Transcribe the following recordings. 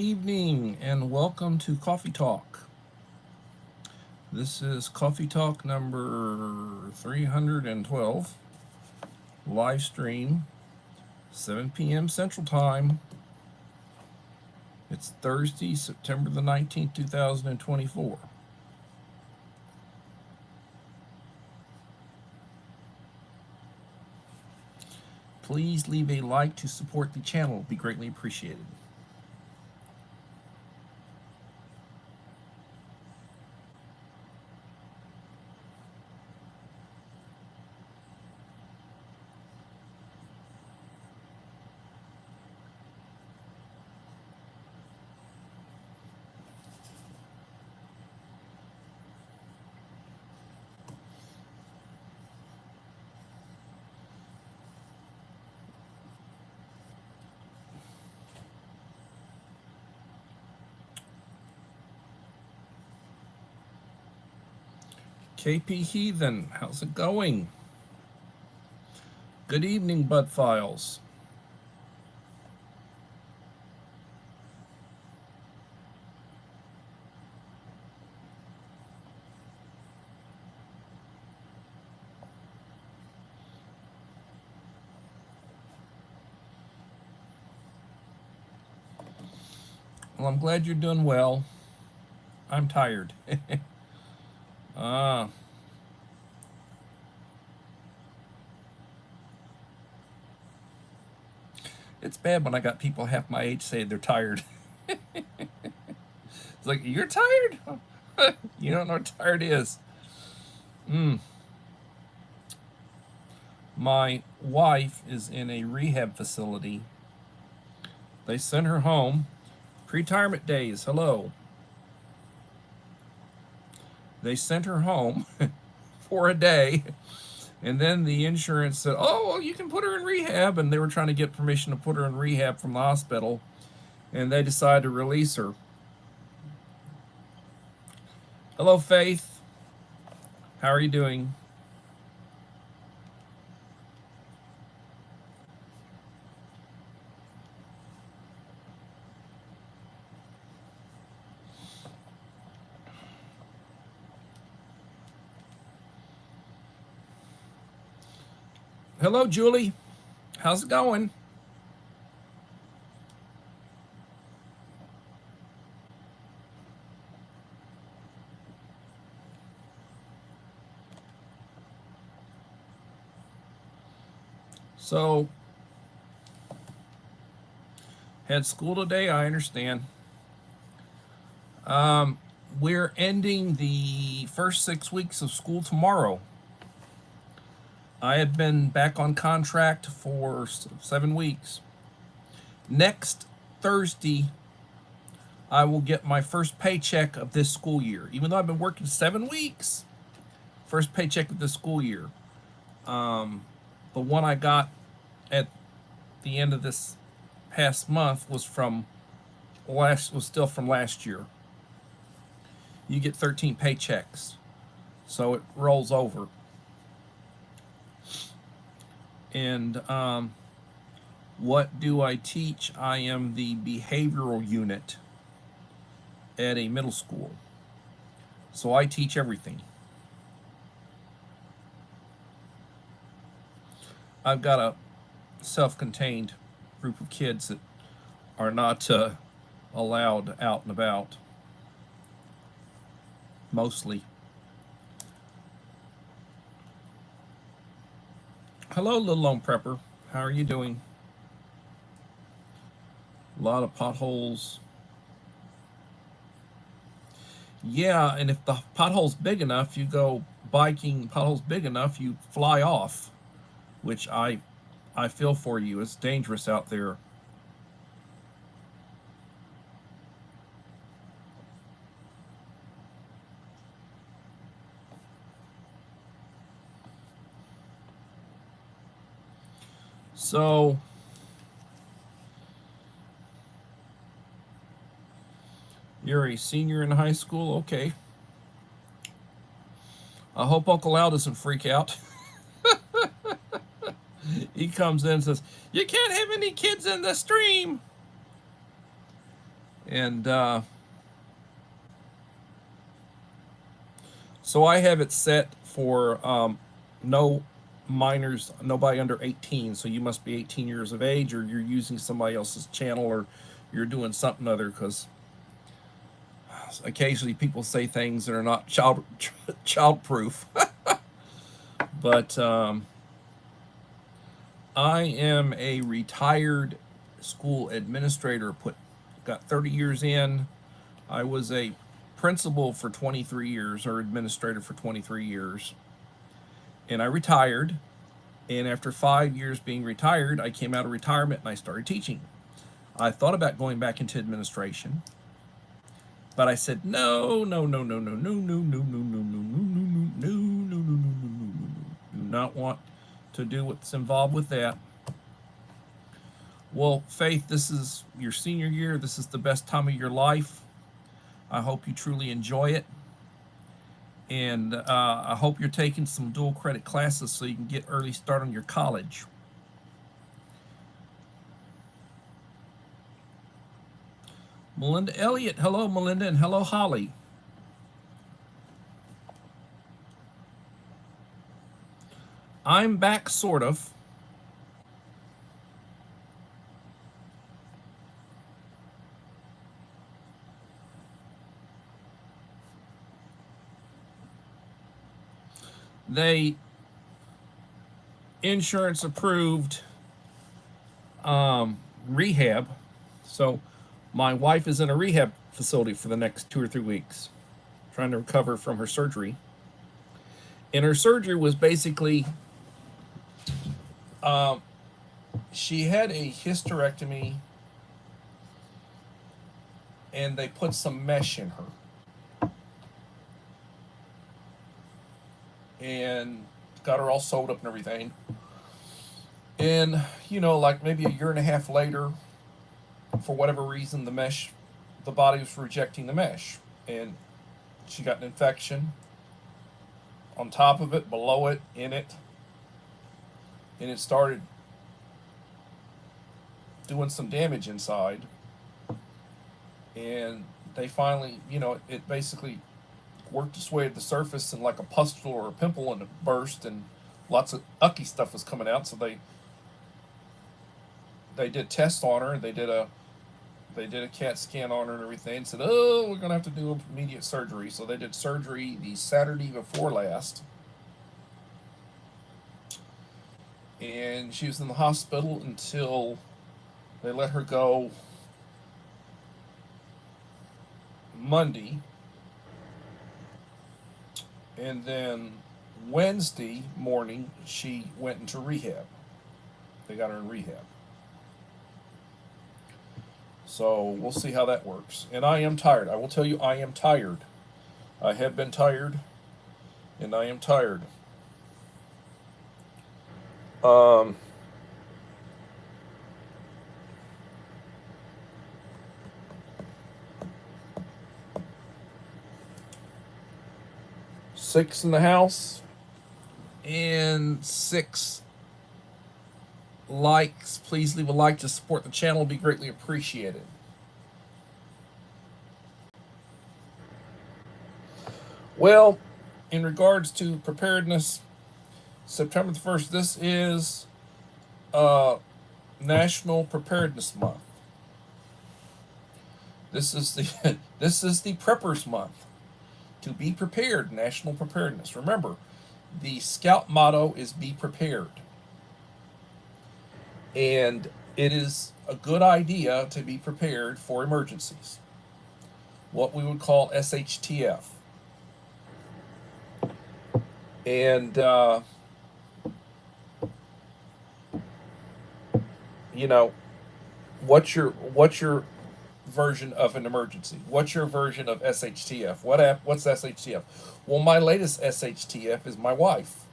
Evening and welcome to Coffee Talk. This is Coffee Talk number 312, live stream, 7 p.m. Central Time. It's Thursday, September the 19th, 2024. Please leave a like to support the channel, it would be greatly appreciated. KP Heathen, how's it going? Good evening, Bud Files. Well, I'm glad you're doing well. I'm tired. Ah. It's bad when I got people half my age say they're tired. It's like, you're tired? You don't know what tired is. My wife is in a rehab facility. They sent her home. Pre-retirement days, hello. They sent her home for a day. And then the insurance said, oh, well, you can put her in rehab. And they were trying to get permission to put her in rehab from the hospital. And they decided to release her. Hello, Faith. How are you doing? Hello, Julie. How's it going? So, had school today, I understand. We're ending the first 6 weeks of school tomorrow. I have been back on contract for 7 weeks. Next Thursday, I will get my first paycheck of this school year. Even though I've been working 7 weeks, first paycheck of this school year. The one I got at the end of this past month was still from last year. You get 13 paychecks, so it rolls over. And what do I teach? I am the behavioral unit at a middle school, so I teach everything. I've got a self-contained group of kids that are not allowed out and about, mostly. Hello, Little Lone Prepper. How are you doing? A lot of potholes. Yeah, and if the pothole's big enough, you go biking, pothole's big enough, you fly off, which I feel for you. It's dangerous out there. So, you're a senior in high school? Okay. I hope Uncle Al doesn't freak out. He comes in and says, you can't have any kids in the stream. And so I have it set for no minors, nobody under 18. So you must be 18 years of age, or you're using somebody else's channel, or you're doing something other. Because occasionally people say things that are not child proof. But I am a retired school administrator. Got 30 years in. I was a principal for 23 years, or administrator for 23 years. And I retired. And after 5 years being retired, I came out of retirement and I started teaching. I thought about going back into administration, but I said no, no, no, no, no, no, no, no, no, no, no, no, no, no, no, no, no, no, no, no. Do not want to do what's involved with that. Well, Faith, this is your senior year. This is the best time of your life. I hope you truly enjoy it. And I hope you're taking some dual credit classes so you can get early start on your college. Melinda Elliott, hello Melinda, and hello Holly. I'm back, sort of. They insurance approved rehab. So my wife is in a rehab facility for the next 2 or 3 weeks, trying to recover from her surgery. And her surgery was basically, she had a hysterectomy, and they put some mesh in her, and got her all sewed up and everything. And like maybe a year and a half later, for whatever reason, the body was rejecting the mesh, and she got an infection on top of it, below it, in it, and it started doing some damage inside. And they finally, it basically worked its way to the surface, and like a pustule or a pimple, and it burst, and lots of ucky stuff was coming out. So they did tests on her. They did a CAT scan on her and everything, and said, "Oh, we're gonna have to do immediate surgery." So they did surgery the Saturday before last, and she was in the hospital until they let her go Monday, and then Wednesday morning she went into rehab. They got her in rehab. So we'll see how that works. And I am tired. I will tell you, I am tired. I have been tired, and I am tired. Um, 6 in the house, and 6 likes. Please leave a like to support the channel. Be greatly appreciated. Well, in regards to preparedness, September the 1st, this is National Preparedness Month. This is the this is the Preppers Month. To be prepared, national preparedness. Remember, the Scout motto is be prepared. And it is a good idea to be prepared for emergencies, what we would call SHTF. And what's your version of an emergency? What's your version of SHTF? What's SHTF? Well, my latest SHTF is my wife.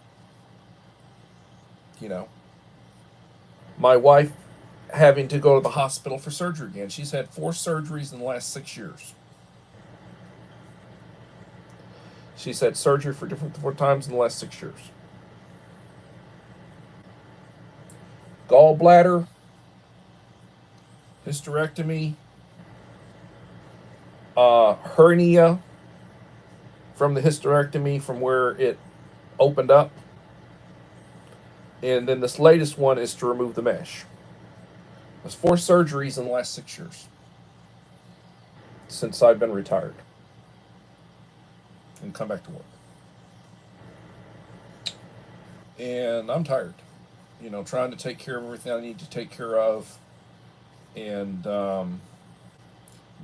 My wife having to go to the hospital for surgery again. She's had 4 surgeries in the last 6 years. She's had surgery for 4 times in the last 6 years. Gallbladder, hysterectomy, hernia from the hysterectomy from where it opened up. And then this latest one is to remove the mesh. There's 4 surgeries in the last 6 years since I've been retired and come back to work. And I'm tired, trying to take care of everything I need to take care of and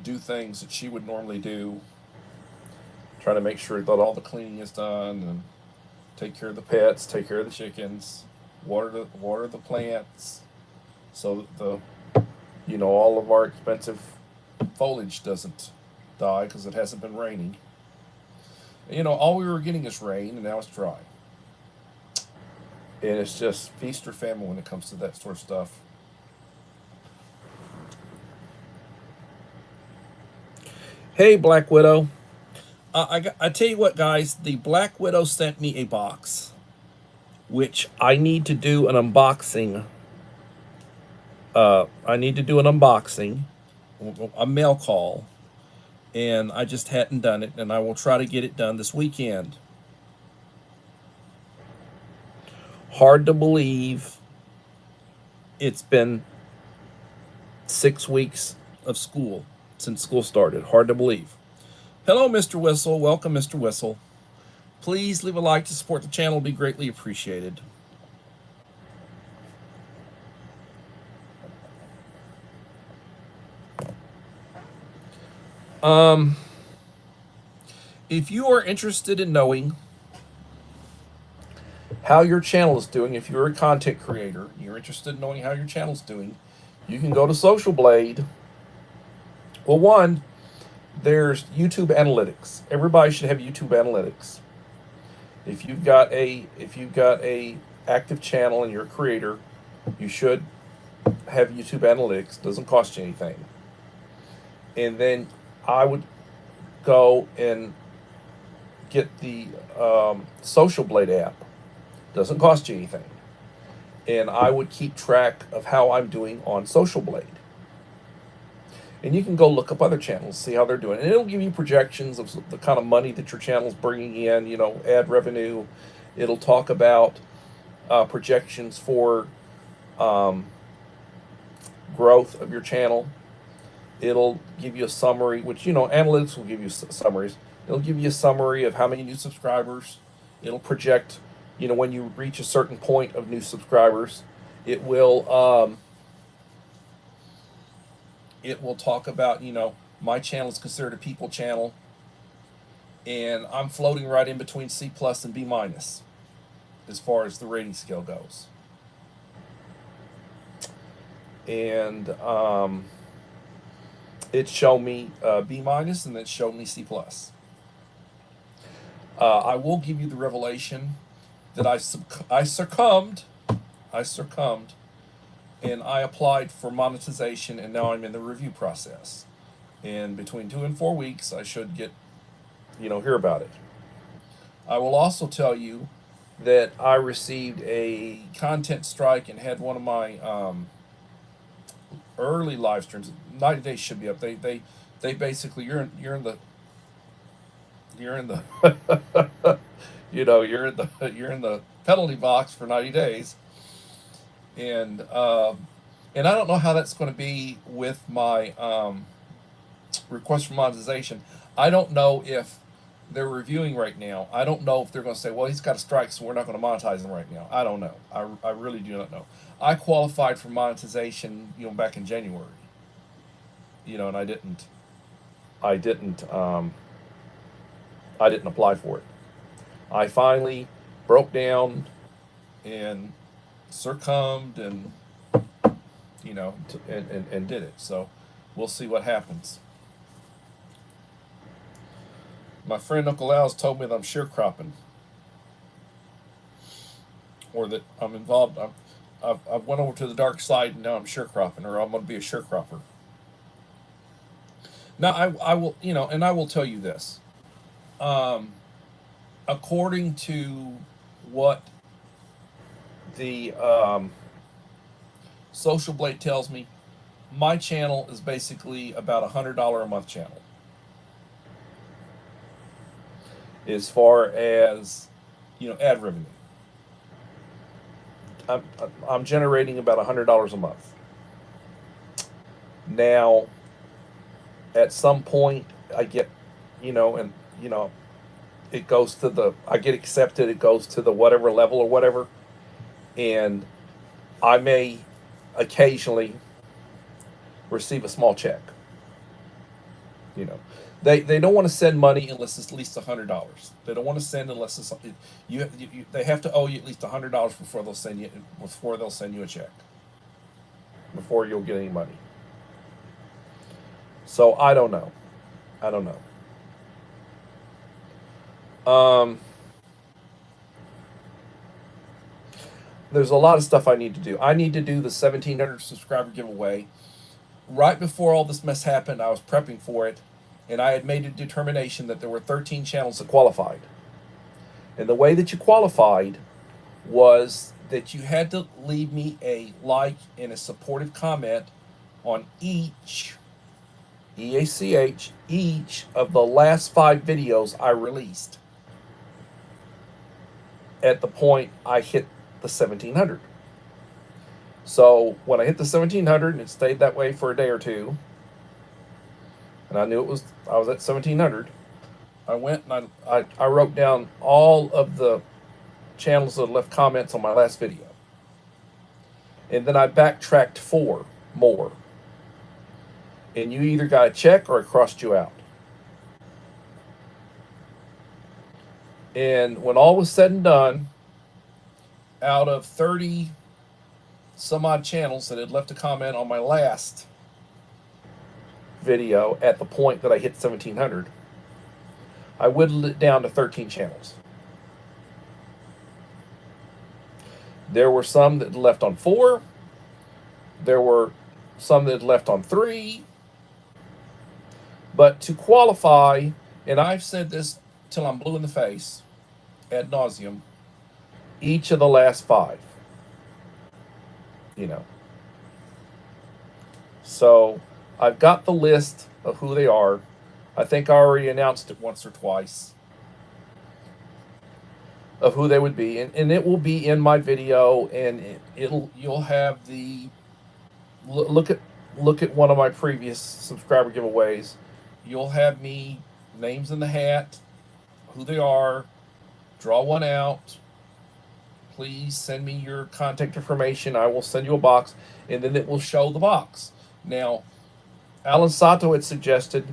do things that she would normally do. Trying to make sure that all the cleaning is done and take care of the pets, take care of the chickens, water the plants, so that all of our expensive foliage doesn't die because it hasn't been raining. All we were getting is rain, and now it's dry. And it's just feast or famine when it comes to that sort of stuff. Hey, Black Widow. I tell you what, guys, the Black Widow sent me a box, which I need to do an unboxing. I need to do an unboxing, a mail call, and I just hadn't done it, and I will try to get it done this weekend. Hard to believe it's been 6 weeks of school since school started. Hard to believe. Hello, Mr. Whistle. Welcome, Mr. Whistle. Please leave a like to support the channel. It'd be greatly appreciated. If you are interested in knowing how your channel is doing, if you're a content creator, you're interested in knowing how your channel is doing, you can go to Social Blade. Well, one, there's YouTube analytics. Everybody should have YouTube analytics. If you've got a active channel and you're a creator, you should have YouTube analytics. Doesn't cost you anything. And then I would go and get the Social Blade app. Doesn't cost you anything. And I would keep track of how I'm doing on Social Blade. And you can go look up other channels, see how they're doing. And it'll give you projections of the kind of money that your channel's bringing in, ad revenue. It'll talk about projections for growth of your channel. It'll give you a summary, which, analytics will give you summaries. It'll give you a summary of how many new subscribers. It'll project, when you reach a certain point of new subscribers. It will talk about, my channel is considered a people channel, and I'm floating right in between C+ and B- as far as the rating scale goes. And it showed me B- and it showed me C+. I will give you the revelation that I succumbed, and I applied for monetization, and now I'm in the review process. And between 2 and 4 weeks, I should get, hear about it. I will also tell you that I received a content strike and had one of my early live streams. 90 days should be up. They basically you're in the you're in the penalty box for 90 days. And I don't know how that's going to be with my request for monetization. I don't know if they're reviewing right now. I don't know if they're going to say, well, he's got a strike, so we're not going to monetize him right now. I don't know. I really do not know. I qualified for monetization, back in January. And I didn't apply for it. I finally broke down and succumbed and and did it. So we'll see what happens. My friend Uncle Al's told me that I'm sharecropping, or that I'm involved. I've went over to the dark side, and now I'm sharecropping, or I'm going to be a sharecropper. Now I will, and I will tell you this. According to what the Social Blade tells me, my channel is basically about $100 a month channel. as far as ad revenue. I'm, I'm generating about $100 a month. Now, at some point, I get, and it goes to I get accepted. It goes to the whatever level or whatever, and I may occasionally receive a small check. You know, they don't want to send money unless it's at least $100. They don't want to send unless it's they have to owe you at least $100 before they'll send you a check, before you'll get any money. So I don't know. I don't know. There's a lot of stuff I need to do. I need to do the 1,700 subscriber giveaway. Right before all this mess happened, I was prepping for it, and I had made a determination that there were 13 channels that qualified. And the way that you qualified was that you had to leave me a like and a supportive comment on each, EACH, each of the last 5 videos I released at the point I hit the 1,700. So when I hit the 1,700, and it stayed that way for a day or two, and I knew I was at 1,700, I went and I wrote down all of the channels that left comments on my last video. And then I backtracked 4 more. And you either got a check or it crossed you out. And when all was said and done, out of 30 some odd channels that had left a comment on my last video at the point that I hit 1,700, I whittled it down to 13 channels. There were some that left on 4. There were some that left on 3. But to qualify, and I've said this till I'm blue in the face, ad nauseum, each of the last 5. So I've got the list of who they are. I think I already announced it once or twice of who they would be, and it will be in my video, and you'll have the look at one of my previous subscriber giveaways. You'll have me names in the hat, who they are, draw one out. Please send me your contact information. I will send you a box, and then it will show the box. Now, Alan Sato had suggested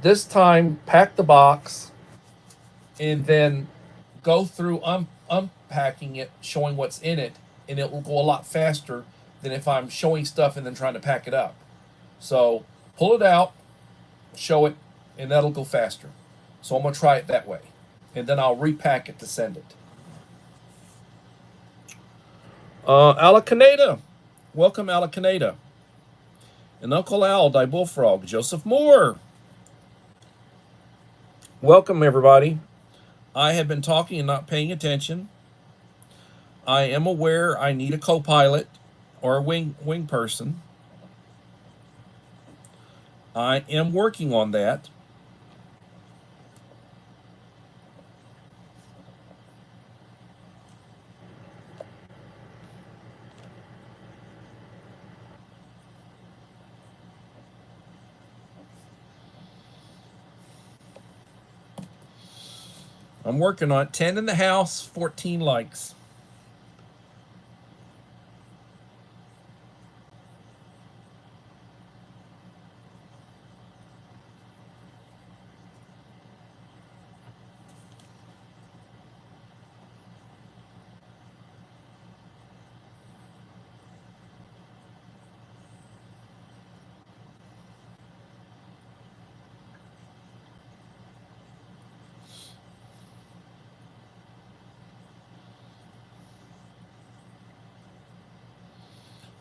this time pack the box and then go through unpacking it, showing what's in it, and it will go a lot faster than if I'm showing stuff and then trying to pack it up. So pull it out, show it, and that'll go faster. So I'm going to try it that way. And then I'll repack it to send it. Alacaneda. Welcome, Alacaneda. And Uncle Al, Die Bullfrog. Joseph Moore. Welcome, everybody. I have been talking and not paying attention. I am aware I need a co-pilot or a wing person. I am working on that. I'm working on it. 10 in the house, 14 likes.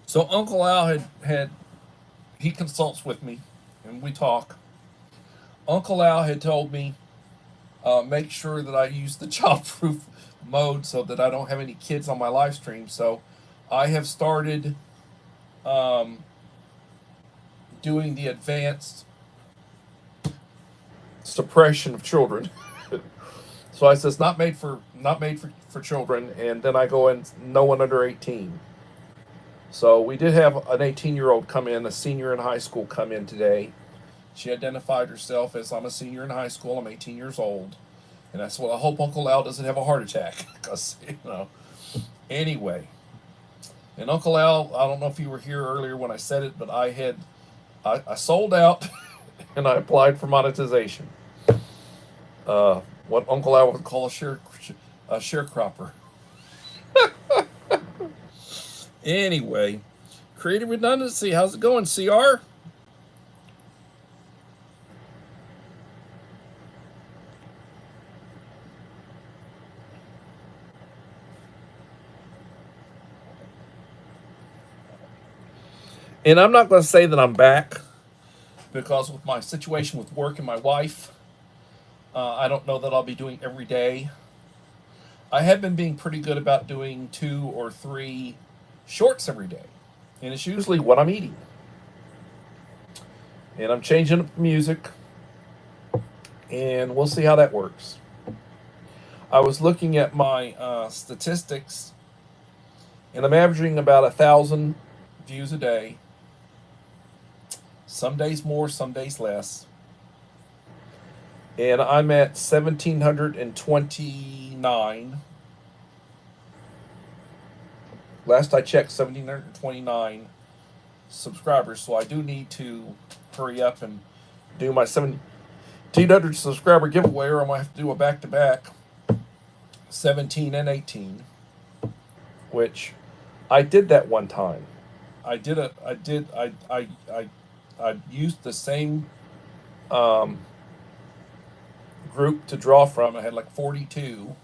So Uncle Al he consults with me, and we talk. Uncle Al had told me, make sure that I use the childproof mode so that I don't have any kids on my live stream. So I have started doing the advanced suppression of children. So I says not made for children, and then I go in no one under 18. So we did have an 18-year-old come in, a senior in high school come in today. She identified herself as I'm a senior in high school. I'm 18 years old, and that's what I hope Uncle Al doesn't have a heart attack because Anyway, and Uncle Al, I don't know if you were here earlier when I said it, but I sold out and I applied for monetization. What Uncle Al would call a sharecropper. Anyway, creative redundancy. How's it going, CR? And I'm not going to say that I'm back because with my situation with work and my wife, I don't know that I'll be doing every day. I have been being pretty good about doing 2 or 3 shorts every day, and it's usually what I'm eating. And I'm changing up the music, and we'll see how that works. I was looking at my statistics, and I'm averaging about 1,000 views a day. Some days more, some days less. And I'm at 1,729. Last I checked, 1,729 subscribers. So I do need to hurry up and do my 1,700 subscriber giveaway, or I might have to do a back-to-back 17 and 18, which I did that one time. I used the same group to draw from. I had like 42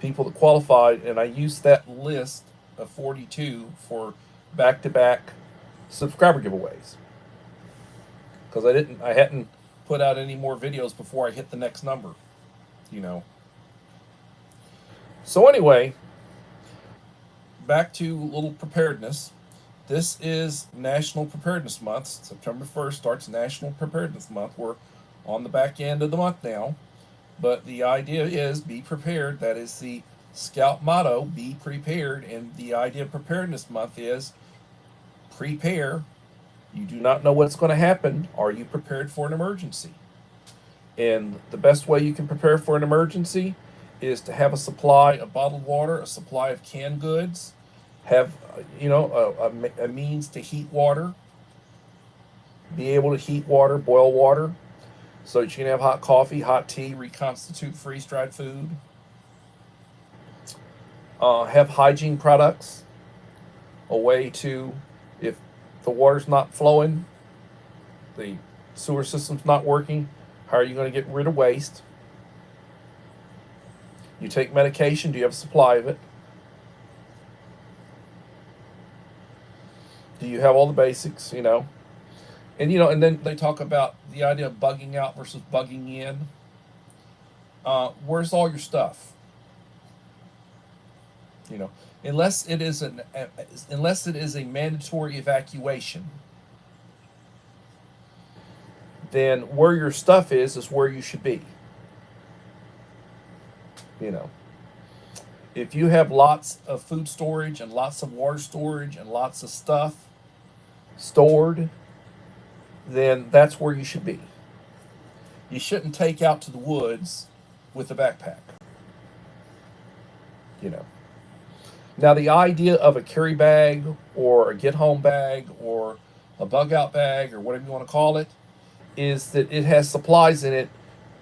people that qualified, and I used that list of 42 for back-to-back subscriber giveaways because I hadn't put out any more videos before I hit the next number. So anyway, back to little preparedness. This is National Preparedness Month. September 1st starts National Preparedness Month. We're on the back end of the month now. But the idea is be prepared. That is the Scout motto, be prepared. And the idea of Preparedness Month is prepare. You do not know what's going to happen. Are you prepared for an emergency? And the best way you can prepare for an emergency is to have a supply of bottled water, a supply of canned goods, have a means to heat water, be able to heat water, boil water, so that you can have hot coffee, hot tea, reconstitute freeze-dried food. Have hygiene products, a way to, if the water's not flowing, the sewer system's not working, how are you going to get rid of waste? You take medication, do you have a supply of it? Do you have all the basics, And and then they talk about the idea of bugging out versus bugging in. Where's all your stuff? Unless it is a mandatory evacuation, then where your stuff is where you should be. If you have lots of food storage and lots of water storage and lots of stuff stored, then that's where you should be. You shouldn't take out to the woods with a backpack. Now the idea of a carry bag or a get home bag or a bug out bag or whatever you want to call it is that it has supplies in it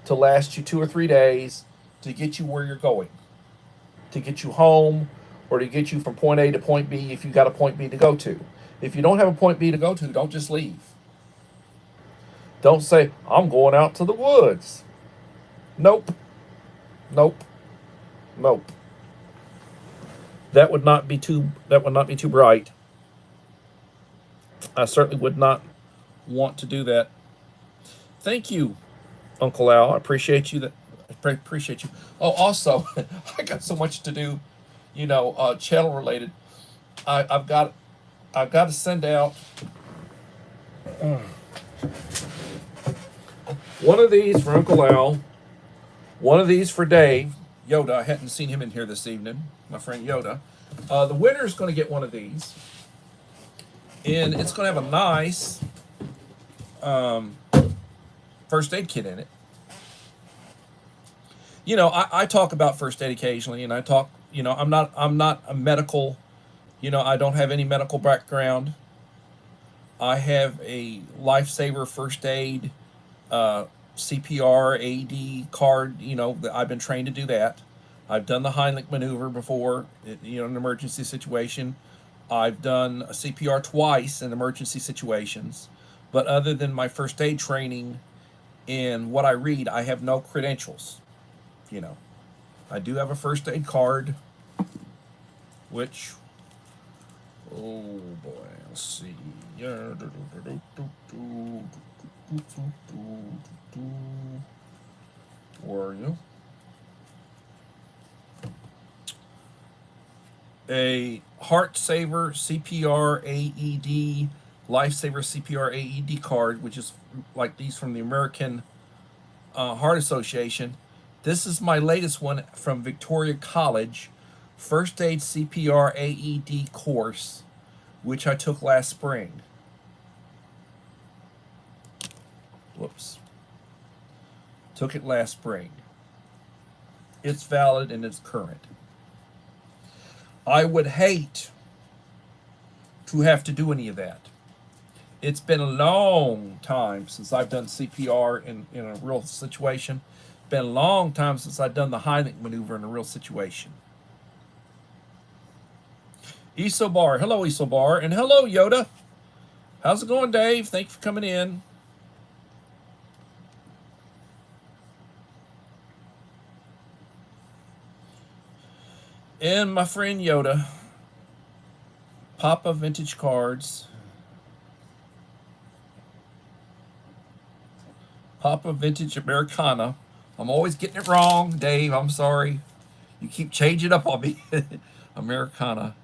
to last you 2 or 3 days to get you where you're going, to get you home, or to get you from point A to point B if you got a point B to go to. If you don't have a point B to go to, don't just leave. Don't say, I'm going out to the woods. Nope. Nope. Nope. That would not be too bright. I certainly would not want to do that. Thank you, Uncle Al. I appreciate you. Appreciate you. Oh, also, I got so much to do, channel related. I've got to send out. One of these for Uncle Al. One of these for Dave. Yoda, I hadn't seen him in here this evening. My friend Yoda. The winner's going to get one of these. And it's going to have a nice first aid kit in it. You know, I talk about first aid occasionally, and I talk, you know, I'm not a medical, you know, I don't have any medical background. I have a lifesaver first aid, CPR, AED card. You know, I've been trained to do that. I've done the Heimlich maneuver before, you know, in an emergency situation. I've done a CPR twice in emergency situations. But other than my first aid training and what I read, I have no credentials. You know, I do have a first aid card, which, oh boy, let's see. Where are you? A Heart Saver CPR AED, Lifesaver CPR AED card, which is like these from the American Heart Association. This is my latest one from Victoria College, First Aid CPR AED course, which I took last spring. Whoops. Took it last spring. It's valid and it's current. I would hate to have to do any of that. It's been a long time since I've done CPR in a real situation. Been a long time since I've done the Heimlich maneuver in a real situation. Isobar, hello Isobar, and hello Yoda. How's it going, Dave? Thank you for coming in. And my friend Yoda, Papa Vintage Cards. Papa Vintage Americana. I'm always getting it wrong, Dave. I'm sorry. You keep changing up on me. Americana.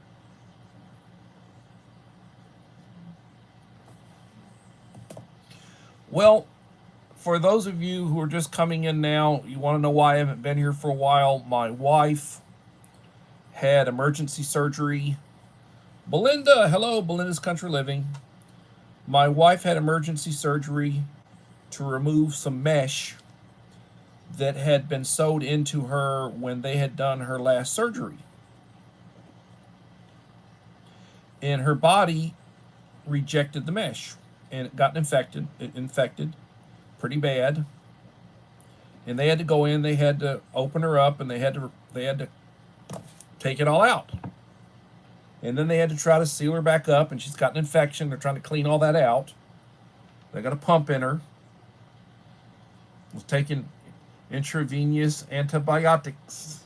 Well, for those of you who are just coming in now, you want to know why I haven't been here for a while. My wife had emergency surgery. Belinda, hello, Belinda's Country Living. My wife had emergency surgery to remove some mesh that had been sewed into her when they had done her last surgery. And her body rejected the mesh and it got infected pretty bad. And they had to go in, they had to open her up, and they had to take it all out. And then they had to try to seal her back up, and she's got an infection. They're trying to clean all that out. They got a pump in her. Was taking intravenous antibiotics.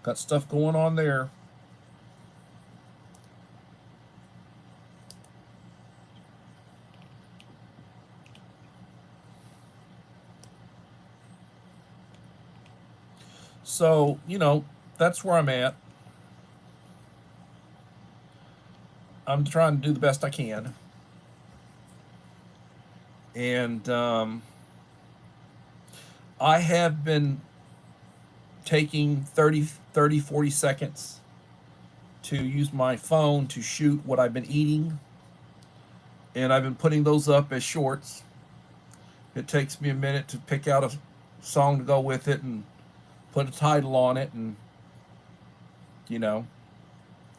Got stuff going on there. So, you know, that's where I'm at. I'm trying to do the best I can. And I have been taking 40 seconds to use my phone to shoot what I've been eating. And I've been putting those up as shorts. It takes me a minute to pick out a song to go with it and put a title on it and, you know,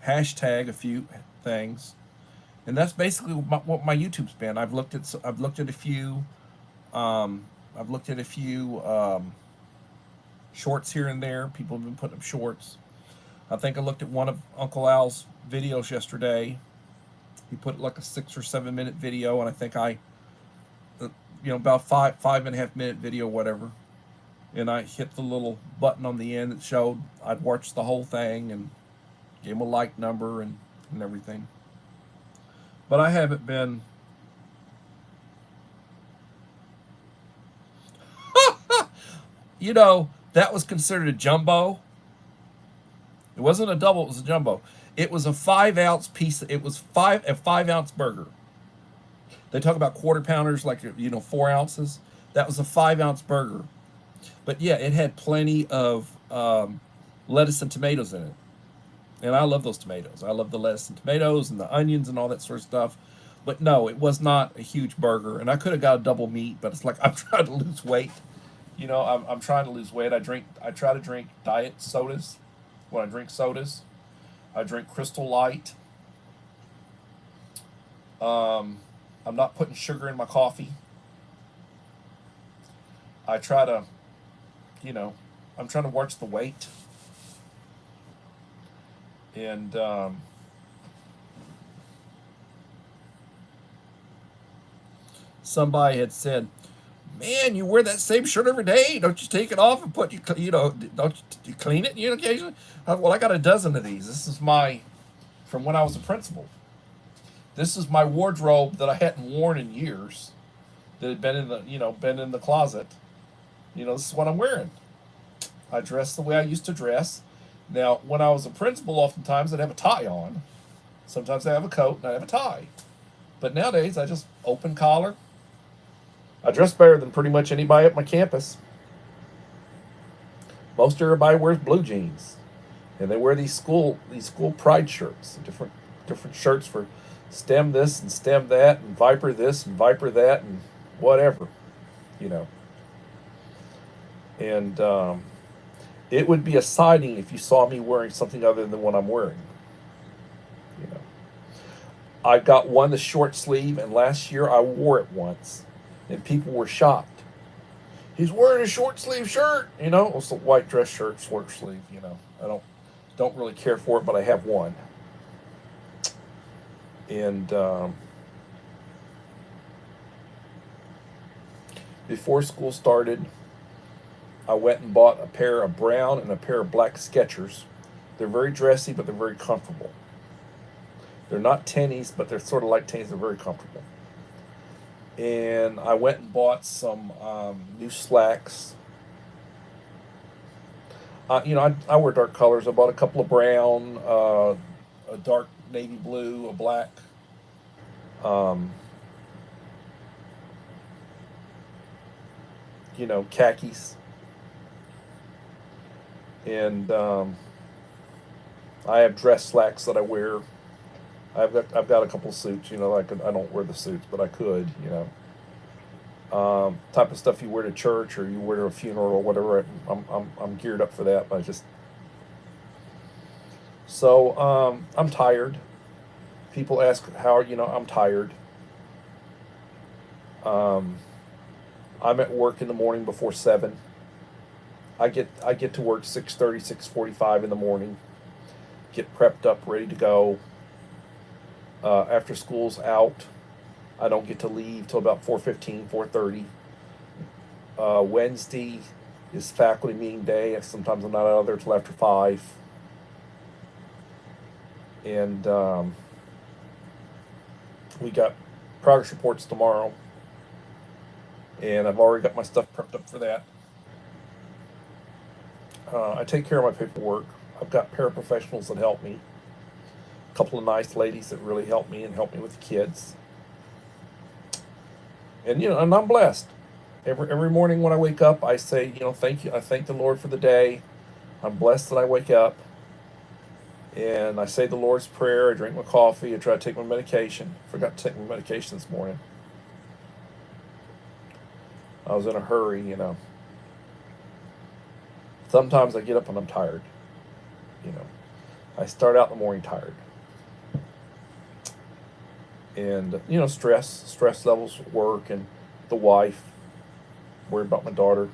hashtag a few things. And that's basically what my YouTube's been. I've looked at a few shorts here and there. People have been putting up shorts. I think I looked at one of Uncle Al's videos yesterday. He put like a 6 or 7 minute video, and I think about 5.5 minute video, whatever. And I hit the little button on the end that showed I'd watched the whole thing and gave him a like number and everything. But I haven't been. You know, that was considered a jumbo. It wasn't a double, it was a jumbo. It was a 5 ounce piece. It was a 5 ounce burger. They talk about quarter pounders like 4 ounces. That was a 5 ounce burger, but yeah, it had plenty of lettuce and tomatoes in it, and I love those tomatoes. I love the lettuce and tomatoes and the onions and all that sort of stuff. But no, it was not a huge burger, and I could have got a double meat, but it's like I'm trying to lose weight. I'm trying to lose weight. I try to drink diet sodas. When I drink sodas, I drink Crystal Light. I'm not putting sugar in my coffee. I try to, you know, I'm trying to watch the weight. And somebody had said, "Man, you wear that same shirt every day. Don't you take it off and don't you clean it occasionally?" Well, I got a dozen of these. This is from when I was a principal. This is my wardrobe that I hadn't worn in years, that had been in the closet. This is what I'm wearing. I dress the way I used to dress. Now, when I was a principal, oftentimes I'd have a tie on. Sometimes I have a coat and I have a tie. But nowadays, I just open collar. I dress better than pretty much anybody at my campus. Most everybody wears blue jeans, and they wear these school pride shirts, different shirts for STEM this and STEM that, and Viper this and Viper that, and whatever, And it would be a sighting if you saw me wearing something other than what I'm wearing. I got one the short sleeve, and last year I wore it once, and people were shocked. He's wearing a short sleeve shirt, It's a white dress shirt, short sleeve, I don't really care for it, but I have one. And before school started, I went and bought a pair of brown and a pair of black Skechers. They're very dressy, but they're very comfortable. They're not tennies, but they're sort of like tennies. They're very comfortable. And I went and bought some new slacks. I wear dark colors. I bought a couple of brown, a dark navy blue, a black. Khakis. And I have dress slacks that I wear. I've got a couple of suits. I don't wear the suits, but I could. Type of stuff you wear to church or you wear to a funeral or whatever. I'm geared up for that. But I'm tired. People ask how I'm tired. I'm at work in the morning before 7. I get to work 6:30, 6:45 in the morning. Get prepped up, ready to go. After school's out, I don't get to leave till about 4:15, 4:30. Wednesday is faculty meeting day. Sometimes I'm not out there till after 5. And we got progress reports tomorrow. And I've already got my stuff prepped up for that. I take care of my paperwork. I've got paraprofessionals that help me. A couple of nice ladies that really help me and help me with the kids. And and I'm blessed. Every morning when I wake up, I say, thank you. I thank the Lord for the day. I'm blessed that I wake up. And I say the Lord's Prayer. I drink my coffee. I try to take my medication. Forgot to take my medication this morning. I was in a hurry, Sometimes I get up and I'm tired. I start out in the morning tired. And, stress levels at work and the wife, worried about my daughter.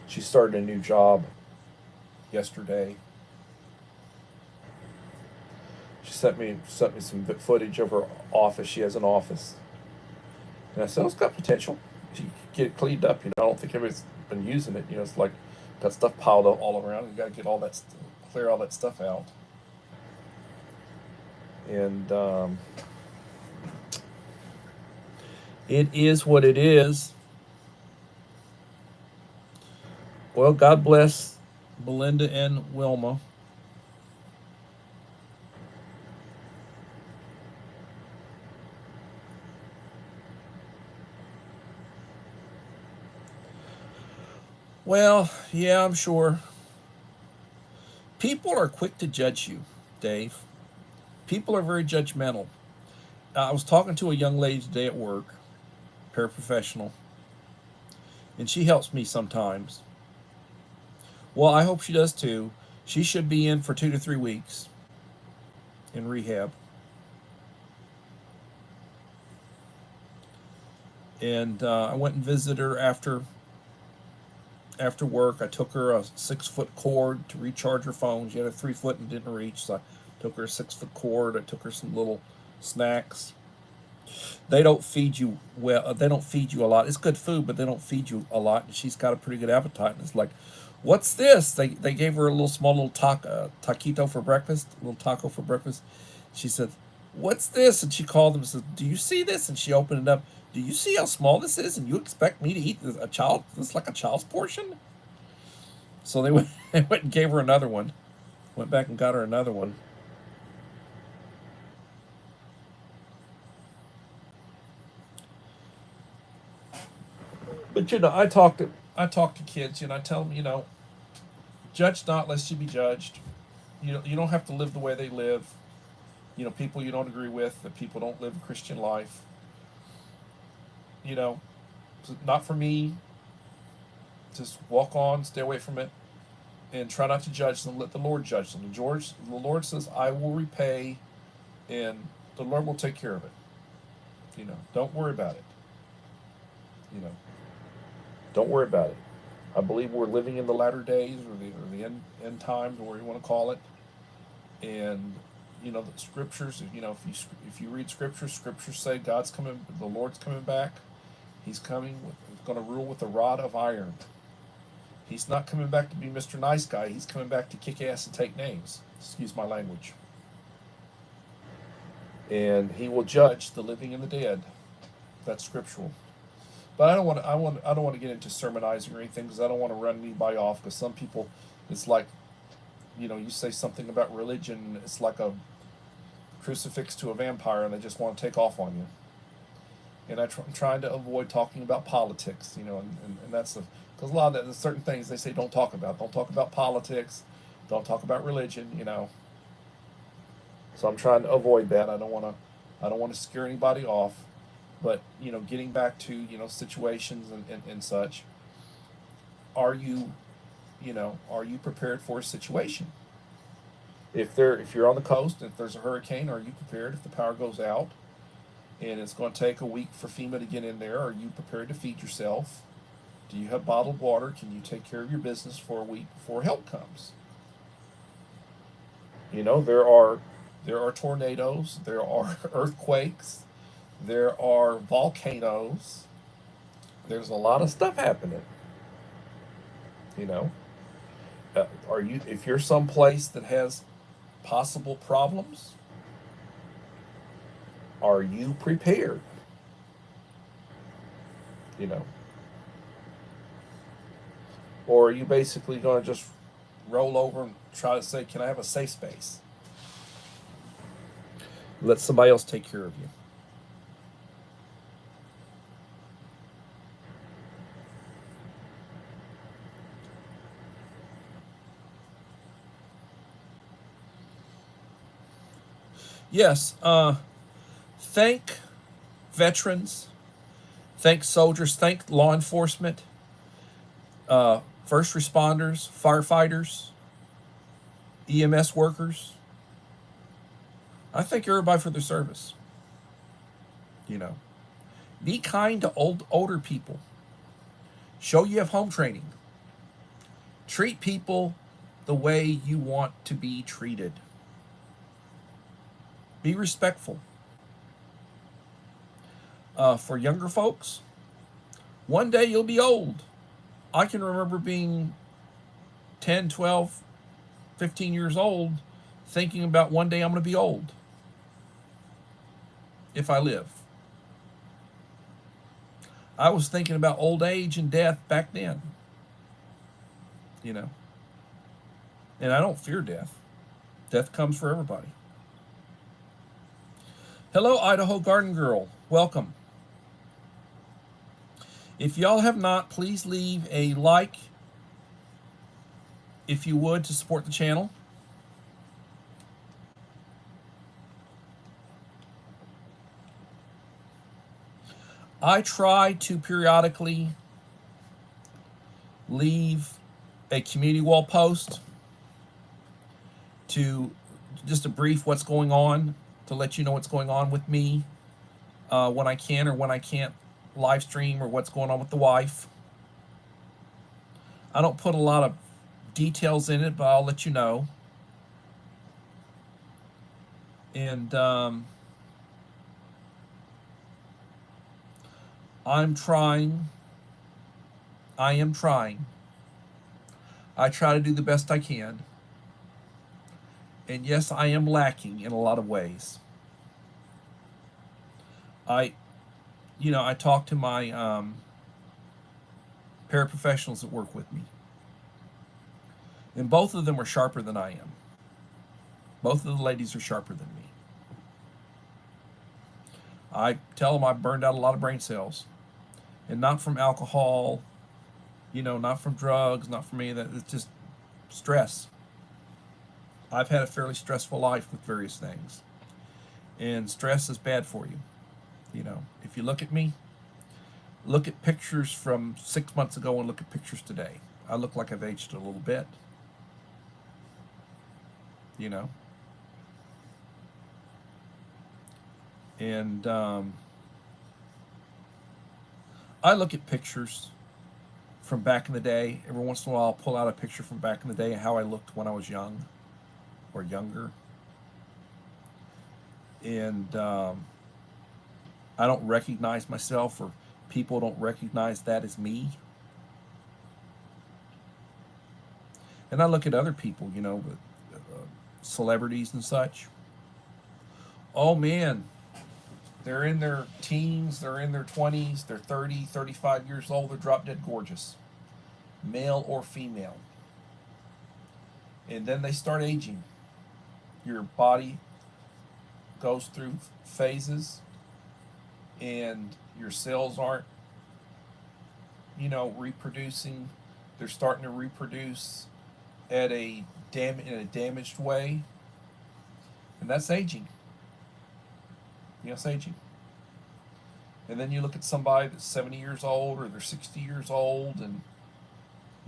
She started a new job yesterday. She sent me some footage of her office. She has an office. And I said, it's got potential. She get it cleaned up, I don't think everybody's been using it. It's like got stuff piled up all around. You got to get clear all that stuff out. And it is what it is. Well, God bless Belinda and Wilma. Well, yeah, I'm sure. People are quick to judge you, Dave. People are very judgmental. I was talking to a young lady today at work, paraprofessional, and she helps me sometimes. Well, I hope she does too. She should be in for 2 to 3 weeks in rehab. And I went and visited her after work. I took her a 6 foot cord to recharge her phone. She had a 3 foot and didn't reach, so I took her a 6 foot cord. I took her some little snacks. They don't feed you well. They don't feed you a lot. It's good food, but they don't feed you a lot. And she's got a pretty good appetite. And it's like, what's this? They gave her a little small little taquito for breakfast, a little taco for breakfast. She said, "What's this?" And she called them and said, "Do you see this?" And she opened it up. "Do you see how small this is? And you expect me to eat this, a child? This is like a child's portion?" So they went, they went and gave her another one. Went back and got her another one. But I talk to kids. I tell them, judge not lest you be judged. You don't have to live the way they live. People you don't agree with, that people don't live a Christian life. You know, not for me. Just walk on, stay away from it, and try not to judge them. Let the Lord judge them. The Lord says, "I will repay," and the Lord will take care of it. Don't worry about it. You know, don't worry about it. I believe we're living in the latter days, or the end times, or whatever you want to call it. And the scriptures. If you read scriptures say God's coming. The Lord's coming back. He's coming. He's going to rule with a rod of iron. He's not coming back to be Mr. Nice Guy. He's coming back to kick ass and take names. Excuse my language. And he will judge the living and the dead. That's scriptural. But I don't want to get into sermonizing or anything, because I don't want to run anybody off. Because some people, it's like, you say something about religion, it's like a crucifix to a vampire, and they just want to take off on you. And I'm trying to avoid talking about politics, and that's because a lot of that, there's certain things they say don't talk about. Don't talk about politics. Don't talk about religion. So I'm trying to avoid that. I don't want to scare anybody off. But getting back to situations and such, are you prepared for a situation? If you're on the coast, if there's a hurricane, are you prepared if the power goes out and it's going to take a week for FEMA to get in there? Are you prepared to feed yourself? Do you have bottled water? Can you take care of your business for a week before help comes? There are tornadoes, there are earthquakes, there are volcanoes. There's a lot of stuff happening. You know, if you're someplace that has possible problems, are you prepared? You know, or are you basically going to just roll over and try to say, "Can I have a safe space?" Let somebody else take care of you. Yes. Thank veterans, thank soldiers, thank law enforcement, first responders, firefighters, EMS workers. I thank everybody for their service. You know, be kind to older people. Show you have home training. Treat people the way you want to be treated. Be respectful. For younger folks, one day you'll be old. I can remember being 10, 12, 15 years old, thinking about one day I'm going to be old if I live. I was thinking about old age and death back then. You know, and I don't fear death. Death comes for everybody. Hello, Idaho Garden Girl. Welcome. If y'all have not, please leave a like if you would, to support the channel. I try to periodically leave a community wall post to just to brief what's going on, to let you know what's going on with me when I can or when I can't live stream, or what's going on with the wife. I don't put a lot of details in it, but I'll let you know. And I am trying. I try to do the best I can. And yes, I am lacking in a lot of ways. I talk to my paraprofessionals that work with me. And both of them are sharper than I am. Both of the ladies are sharper than me. I tell them I burned out a lot of brain cells. And not from alcohol, not from drugs, not from any of that. It's just stress. I've had a fairly stressful life with various things. And stress is bad for you. If you look at me, look at pictures from 6 months ago and look at pictures today. I look like I've aged a little bit. And I look at pictures from back in the day. Every once in a while, I'll pull out a picture from back in the day and how I looked when I was young or younger. And I don't recognize myself, or people don't recognize that as me. And I look at other people, celebrities and such. Oh man, they're in their teens, they're in their 20s, they're 30, 35 years old, they're drop dead gorgeous, male or female. And then they start aging. Your body goes through phases, and your cells aren't, reproducing. They're starting to reproduce in a damaged way, and that's aging. It's aging. And then you look at somebody that's 70 years old, or they're 60 years old, and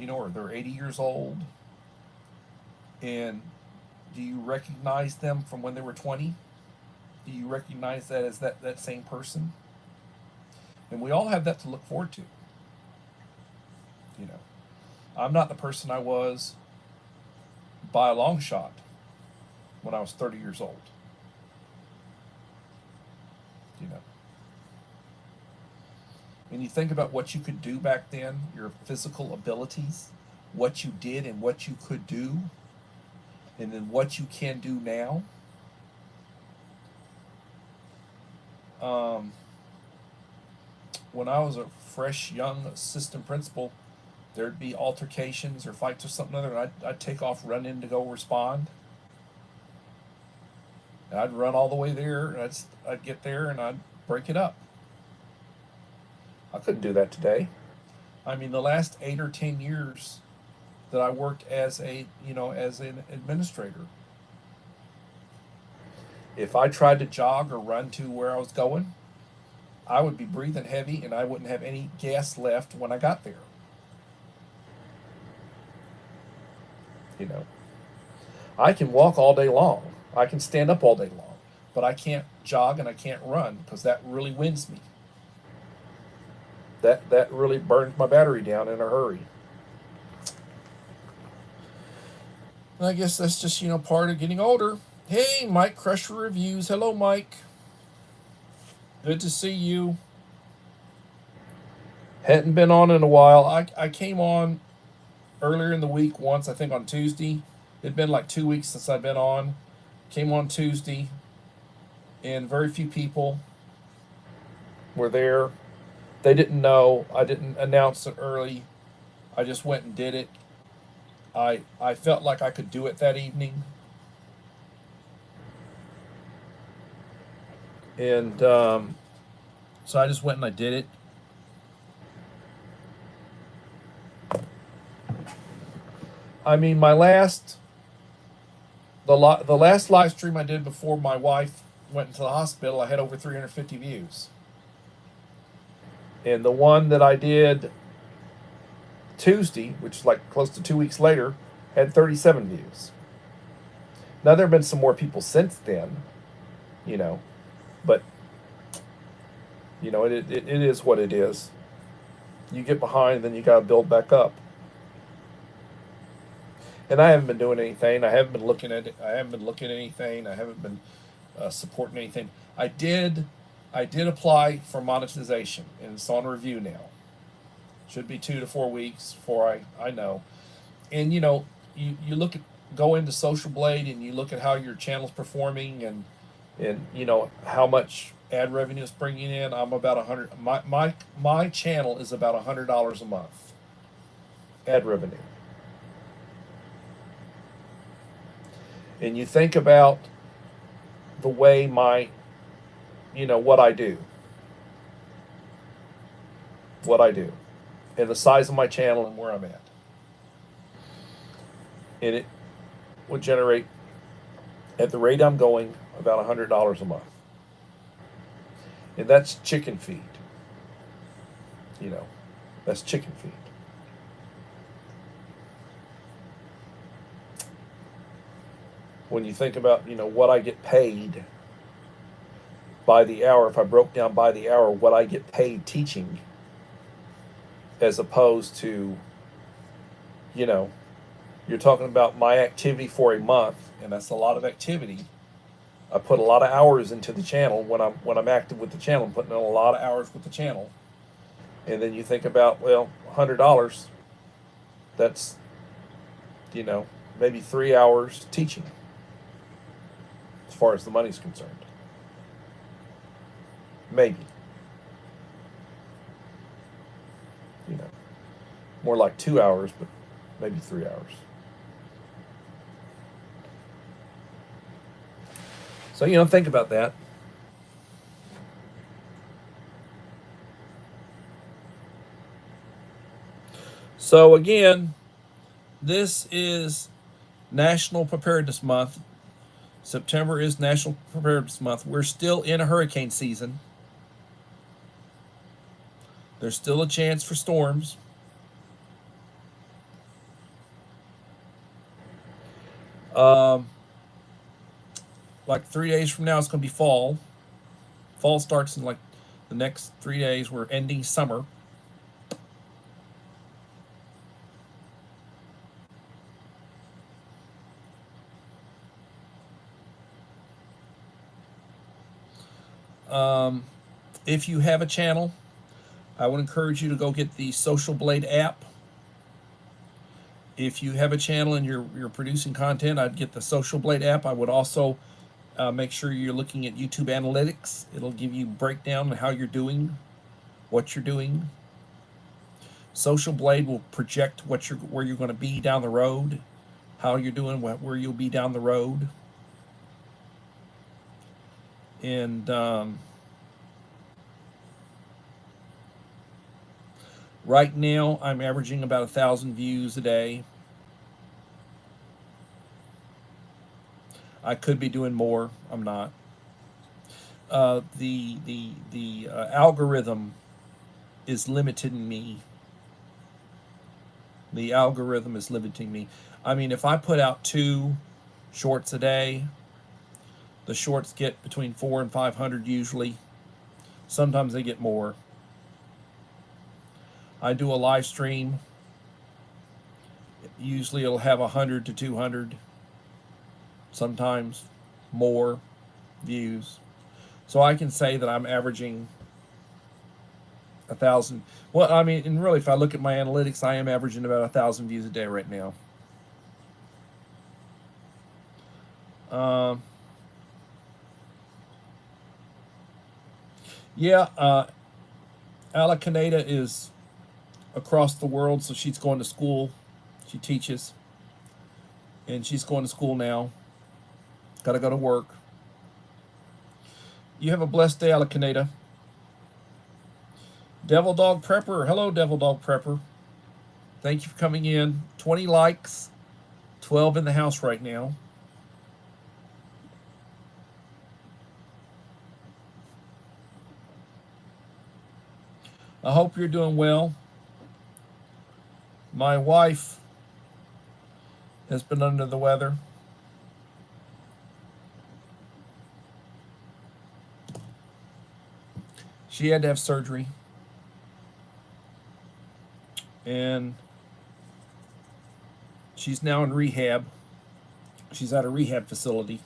or they're 80 years old. And do you recognize them from when they were 20? Do you recognize that as that same person? And we all have that to look forward to. I'm not the person I was by a long shot when I was 30 years old. When you think about what you could do back then, your physical abilities, what you did and what you could do, and then what you can do now. When I was a fresh young assistant principal, there'd be altercations or fights or something other, and I'd take off, run in to go respond. And I'd run all the way there, and I'd get there and I'd break it up. I couldn't do that today. I mean, the last 8 or 10 years that I worked as an administrator, if I tried to jog or run to where I was going, I would be breathing heavy and I wouldn't have any gas left when I got there. I can walk all day long. I can stand up all day long, but I can't jog and I can't run because that really winds me. That really burns my battery down in a hurry. And I guess that's just, part of getting older. Hey, Mike Crusher Reviews. Hello, Mike. Good to see you. Hadn't been on in a while. I came on earlier in the week once, I think on Tuesday. It'd been like 2 weeks since I've been on. Came on Tuesday, and very few people were there. They didn't know. I didn't announce it early. I just went and did it. I felt like I could do it that evening. And so I just went and I did it. I mean, my last the last live stream I did before my wife went into the hospital, I had over 350 views. And the one that I did Tuesday, which is like close to 2 weeks later, had 37 views. Now there have been some more people since then, you know, but you know it is what it is. You get behind, then you got to build back up. And I haven't been doing anything. I haven't been looking at it. I haven't been looking at anything. I haven't been supporting anything. I did apply for monetization, and it's on review now. Should be 2 to 4 weeks before I know. And you know, you look at go into Social Blade and you look at how your channel's performing and you know how much ad revenue is bringing in. I'm about 100. My channel is about $100 a month ad revenue. And you think about the way what I do, and the size of my channel and where I'm at, and it would generate, at the rate I'm going, about $100 a month, and that's chicken feed. You know, that's chicken feed. When you think about, you know, what I get paid by the hour, if I broke down by the hour what I get paid teaching, as opposed to, you know, you're talking about my activity for a month, and that's a lot of activity. I put a lot of hours into the channel when I'm active with the channel. I'm putting in a lot of hours with the channel, and then you think about, well, $100. That's, you know, maybe 3 hours teaching, as far as the money's concerned. Maybe. You know, more like 2 hours, but maybe 3 hours. So, you know, think about that. So again, this is National Preparedness Month. September is National Preparedness Month. We're still in a hurricane season. There's still a chance for storms. Like 3 days from now, it's going to be fall. Fall starts in like the next 3 days. We're ending summer. If you have a channel, I would encourage you to go get the Social Blade app. If you have a channel and you're producing content, I'd get the Social Blade app. I would also make sure you're looking at YouTube Analytics. It'll give you breakdown on how you're doing, what you're doing. Social Blade will project where you're going to be down the road, how you're doing, where you'll be down the road. And right now, I'm averaging about 1,000 views a day. I could be doing more. I'm not. The algorithm is limiting me. The algorithm is limiting me. I mean, if I put out 2 shorts a day, the shorts get between 400 and 500 usually. Sometimes they get more. I do a live stream. Usually it'll have 100 to 200. Sometimes more views. So I can say that I'm averaging 1,000. Well, I mean, and really, if I look at my analytics, I am averaging about 1,000 views a day right now. Ala Kaneda is across the world, so she's going to school. She teaches, and she's going to school now. Got to go to work. You have a blessed day, Ala Kaneda. Devil Dog Prepper. Hello, Devil Dog Prepper. Thank you for coming in. 20 likes. 12 in the house right now. I hope you're doing well. My wife has been under the weather. She had to have surgery. And she's now in rehab. She's at a rehab facility.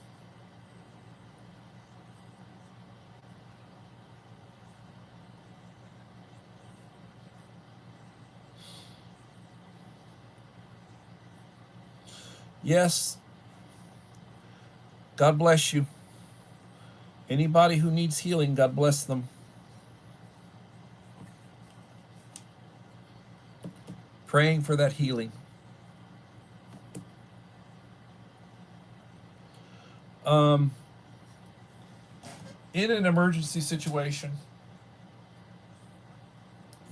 Yes, God bless you. Anybody who needs healing, God bless them. Praying for that healing. In an emergency situation,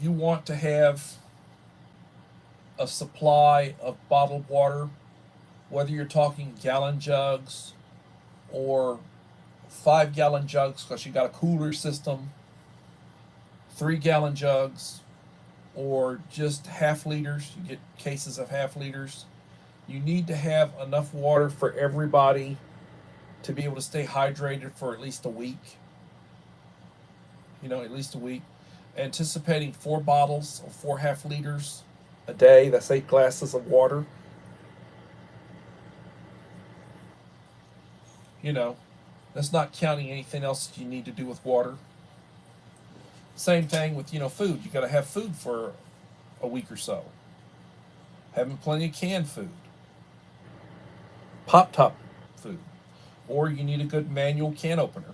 you want to have a supply of bottled water, whether you're talking gallon jugs or 5-gallon jugs because you got a cooler system, 3-gallon jugs, or just half liters. You get cases of half liters. You need to have enough water for everybody to be able to stay hydrated for at least a week. At least a week. Anticipating 4 bottles or 4 half liters a day. That's 8 glasses of water. That's not counting anything else that you need to do with water. Same thing with, food. You got to have food for a week or so. Having plenty of canned food. Pop-top food. Or you need a good manual can opener.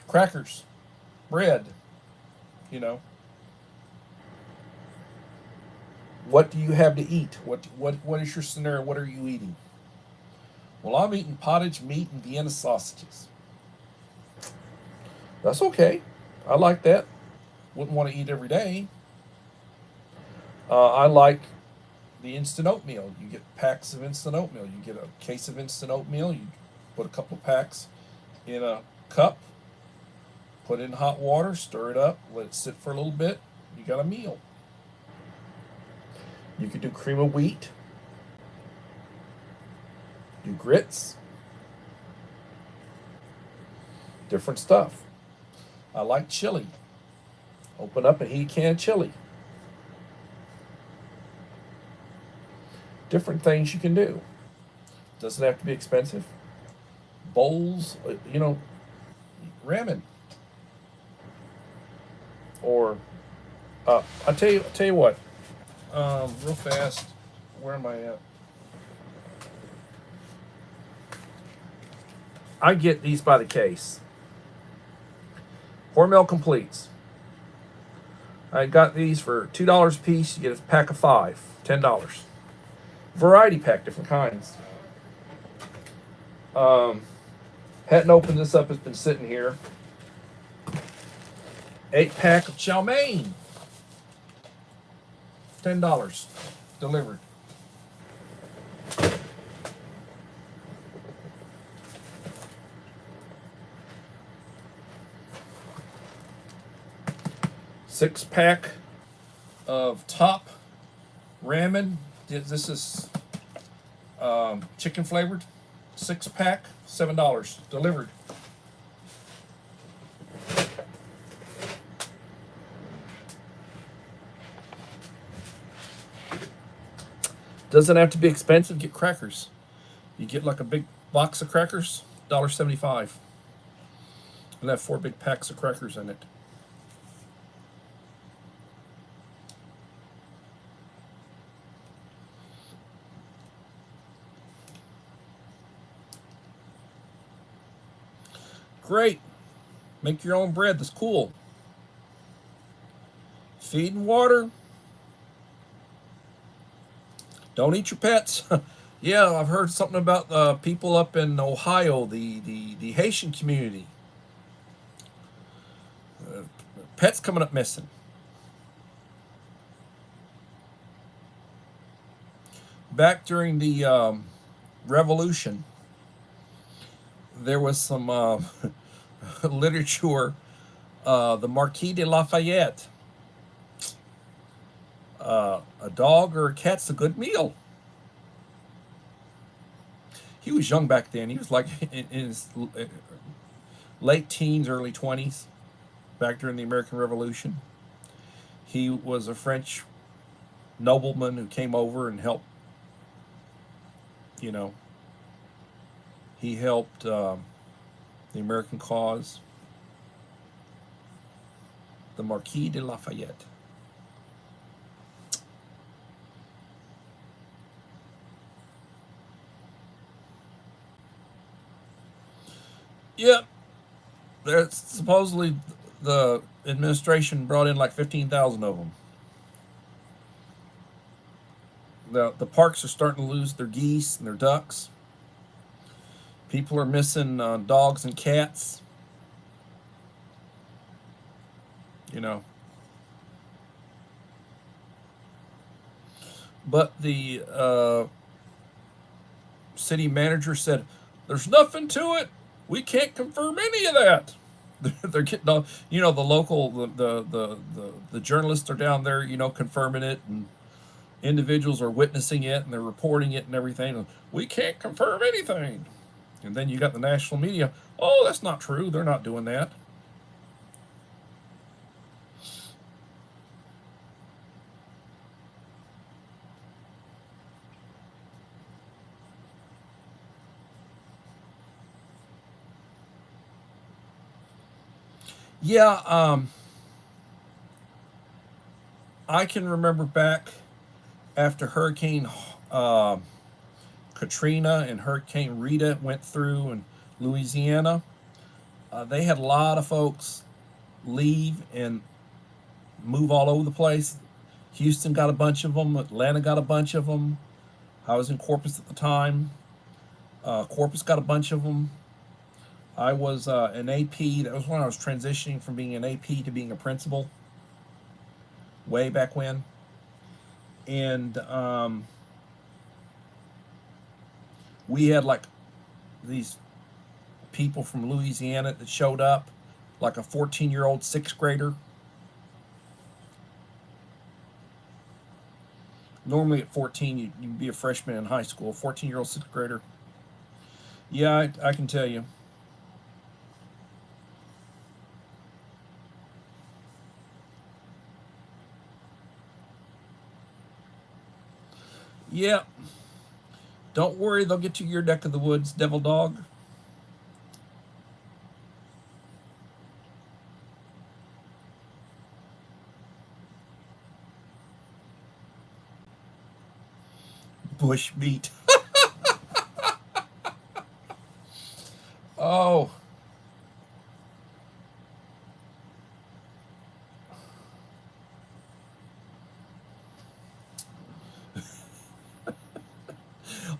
Crackers. Bread. What do you have to eat? What is your scenario? What are you eating? Well, I'm eating pottage meat and Vienna sausages. That's okay. I like that. Wouldn't want to eat every day. I like the instant oatmeal. You get packs of instant oatmeal. You get a case of instant oatmeal. You put a couple packs in a cup. Put it in hot water. Stir it up. Let it sit for a little bit. You got a meal. You could do cream of wheat. Do grits. Different stuff. I like chili. Open up and heat a can of chili. Different things you can do. Doesn't have to be expensive. Bowls, ramen. Or, I'll tell you what. Real fast. Where am I at? I get these by the case. Hormel Completes. I got these for $2 a piece. You get a pack of 5, $10. Variety pack, different kinds. Hadn't opened this up. It's been sitting here. 8-pack of chow mein. $10 delivered. Six-pack of top ramen. This is chicken flavored. 6-pack, $7 delivered. Doesn't have to be expensive. Get crackers. You get like a big box of crackers, $1.75. And have 4 big packs of crackers in it. Great. Make your own bread. That's cool. Feed and water. Don't eat your pets. Yeah, I've heard something about people up in Ohio, the Haitian community. Pets coming up missing. back during the Revolution, there was some literature. The Marquis de Lafayette. A dog or a cat's a good meal. He was young back then. He was like in his late teens, early 20s, back during the American Revolution. He was a French nobleman who came over and helped, you know, he helped the American cause. The Marquis de Lafayette. Yep, that's supposedly the administration brought in like 15,000 of them. The parks are starting to lose their geese and their ducks. People are missing dogs and cats. You know. But the city manager said, "There's nothing to it. We can't confirm any of that." They're getting all, the local, the journalists are down there, confirming it, and individuals are witnessing it, and they're reporting it and everything. And we can't confirm anything. And then you got the national media. Oh, that's not true. They're not doing that. Yeah, I can remember back after Hurricane Katrina and Hurricane Rita went through in Louisiana. They had a lot of folks leave and move all over the place. Houston got a bunch of them. Atlanta got a bunch of them. I was in Corpus at the time. Corpus got a bunch of them. I was an AP. That was when I was transitioning from being an AP to being a principal. Way back when. And we had like these people from Louisiana that showed up, like a 14-year-old sixth grader. Normally at 14, you'd be a freshman in high school. 14-year-old sixth grader. Yeah, I can tell you. Yeah. Don't worry, they'll get to your neck of the woods, devil dog. Bush meat. Oh.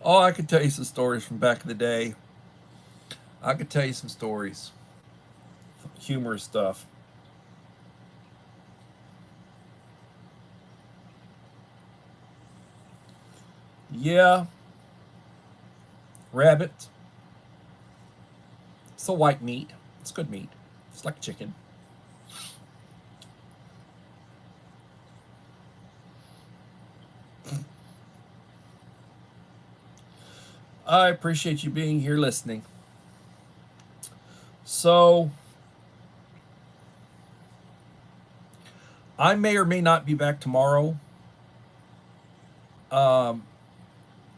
Oh, I could tell you some stories from back in the day. I could tell you some stories. Humorous stuff. Yeah. Rabbit. It's a white meat. It's good meat. It's like chicken. I appreciate you being here listening. So, I may or may not be back tomorrow. Um,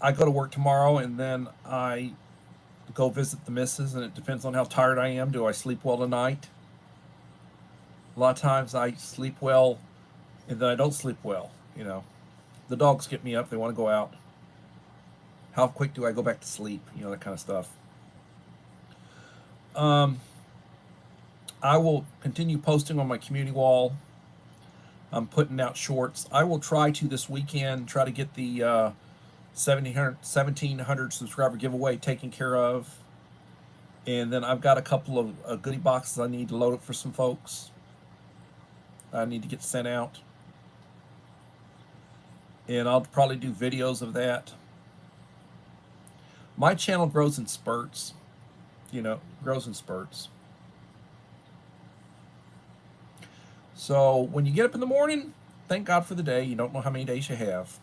I go to work tomorrow and then I go visit the missus, and it depends on how tired I am. Do I sleep well tonight? A lot of times I sleep well and then I don't sleep well. The dogs get me up, they want to go out. How quick do I go back to sleep? That kind of stuff. Um, I will continue posting on my community wall. I'm putting out shorts. I will try to this weekend try to get the 1,700 subscriber giveaway taken care of. And then I've got a couple of goodie boxes I need to load up for some folks. I need to get sent out. And I'll probably do videos of that. My channel grows in spurts, grows in spurts. So when you get up in the morning, thank God for the day. You don't know how many days you have.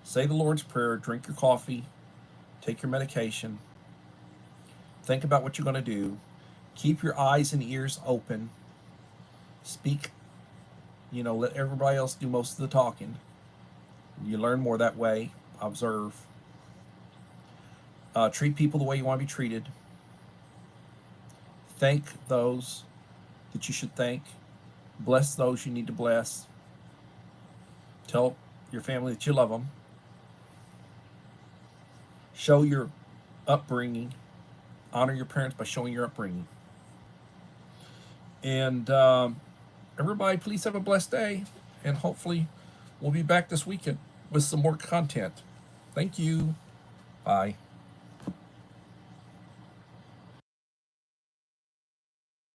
Say the Lord's Prayer, drink your coffee, take your medication, think about what you're going to do, keep your eyes and ears open, speak, let everybody else do most of the talking. You learn more that way. Observe. Treat people the way you want to be treated. Thank those that you should thank. Bless those you need to bless. Tell your family that you love them. Show your upbringing. Honor your parents by showing your upbringing. And everybody, please have a blessed day. And hopefully we'll be back this weekend with some more content. Thank you. Bye.